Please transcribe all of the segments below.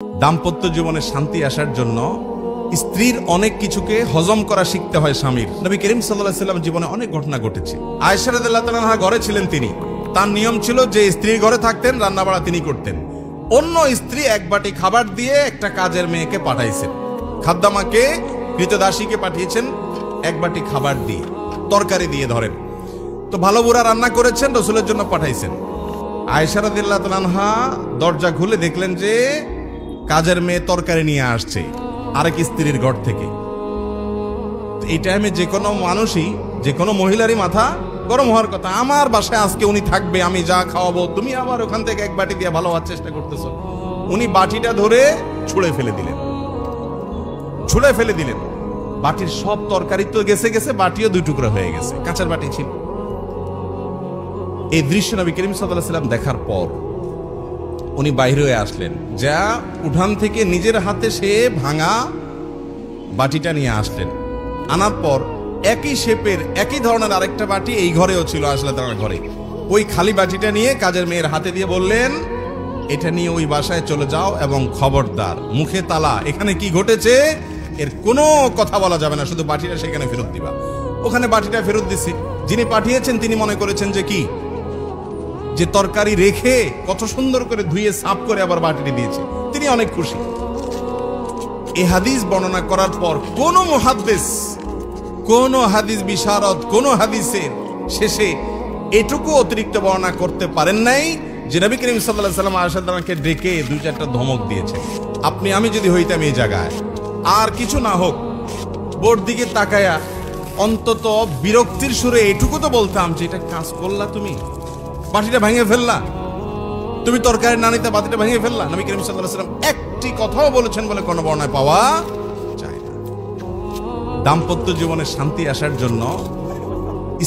দাম্পত্য জীবনে শান্তি আসার জন্য স্ত্রীর অনেক কিছুকে হজম করা শিখতে হয় স্বামীর। নবী করিম সাল্লাল্লাহু আলাইহি ওয়াসাল্লাম জীবনে অনেক ঘটনা ঘটেছে। আয়েশা রাদিয়াল্লাহু তাআলা আনহা ঘরে ছিলেন, তিনি তার নিয়ম ছিল যে স্ত্রীর ঘরে থাকতেন, রান্না বাড়া তিনি করতেন। অন্য স্ত্রী এক বাটি খাবার দিয়ে একটা কাজের মেয়েকে পাঠাইছেন, খাদ্দামাকে কৃতদাসীকে পাঠিয়েছেন এক বাটি খাবার দিয়ে, তরকারি দিয়ে ধরেন। তো ভালো বুড়া রান্না করেছেন, রাসূলের জন্য পাঠাইছেন। আয়েশা রাদিয়াল্লাহু তাআলা আনহা দরজা খুলে দেখলেন যে কাজের মেয়ে তরকারি নিয়ে আসছে আরেক স্ত্রীর ঘর থেকে। এই টাইমে যে কোনো মানুষই, যে কোনো মহিলারই মাথা গরম হওয়ার কথা। আমার বাসায় আজকে উনি থাকবে, আমি যা খাওয়াবো, তুমি আবার ওখান থেকে এক বাটি দিয়ে ভালো হওয়ার চেষ্টা করতেছো। উনি বাটিটা ধরে ছুঁড়ে ফেলে দিলেন, ছুঁড়ে ফেলে দিলেন। বাটির সব তরকারি তো গেছে গেছে, বাটিও দুই টুকরা হয়ে গেছে, কাঁচার বাটি ছিল। এই দৃশ্য নবী করিম সাল্লাল্লাহু আলাইহি ওয়াসাল্লাম দেখার পর উনি বাইরে হয়ে আসলেন, যা উঠান থেকে নিজের হাতে সে ভাঙা বাটিটা নিয়ে আসলেন। আনার পর একই শেপের একই ধরনের আরেকটা বাটি এই ঘরেও ছিল, আসলে তার ঘরে। ওই খালি বাটিটা নিয়ে কাজের মেয়ের হাতে দিয়ে বললেন, এটা নিয়ে ওই বাসায় চলে যাও এবং খবরদার মুখে তালা, এখানে কি ঘটেছে এর কোনো কথা বলা যাবে না, শুধু বাটিটা সেখানে ফেরত দিবা। ওখানে বাটিটা ফেরত দিছি। যিনি পাঠিয়েছেন তিনি মনে করেছেন যে কি, যে তরকারি রেখে কত সুন্দর করে ধুয়ে সাফ করে আবার বাটিটি দিয়েছে, তিনি অনেক খুশি। এই হাদিস বর্ণনা করার পর কোন মুহাদ্দিস, কোন হাদিস বিশারদ, কোন হাদিসের শেষে এটুকু অতিরিক্ত বর্ণনা করতে পারেন নাই যে নবী করিম সাল্লাল্লাহু আলাইহি ওয়াসাল্লাম আয়েশা রাদিয়াল্লাহু আনহাকে ডেকে দুই চারটা ধমক দিয়েছেন। আপনি আমি যদি হইতাম এই জায়গায়, আর কিছু না হোক বোর্ড দিকে তাকায়া অন্তত বিরক্তির সুরে এটুকু তো বলতাম যে এটা কাজ করলা, তুমি বাটিটা ভেঙে ফেললা, তুমি তরকারি না নিতে বাটিটা ভেঙে ফেললা। নবী করিম সাল্লাল্লাহু আলাইহি ওয়াসাল্লাম একটি কথাও বলেছেন বলে কোনো বর্ণনায় পাওয়া যায় না। দাম্পত্য জীবনে শান্তি আসার জন্য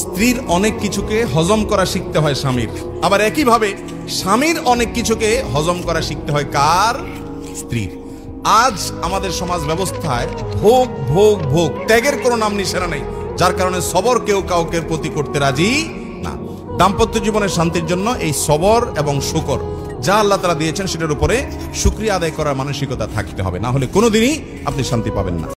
স্ত্রীর অনেক কিছুকে হজম করা শিখতে হয় স্বামীর, আবার একইভাবে স্বামীর অনেক কিছুকে হজম করা শিখতে হয় কার? স্ত্রীর। আজ আমাদের সমাজ ব্যবস্থায় ভোগ ভোগ ভোগ, ত্যাগের কোনো নাম নিশানা নেই, যার কারণে সবর কেউ কাউকে প্রতি করতে রাজি না। দাম্পত্য জীবনের শান্তির জন্য এই সবর এবং শুকর যা আল্লাহ তাআলা দিয়েছেন সেটার উপরে শুকরিয়া আদায় করার মানসিকতা থাকতে হবে, না হলে কোনোদিনই আপনি শান্তি পাবেন না।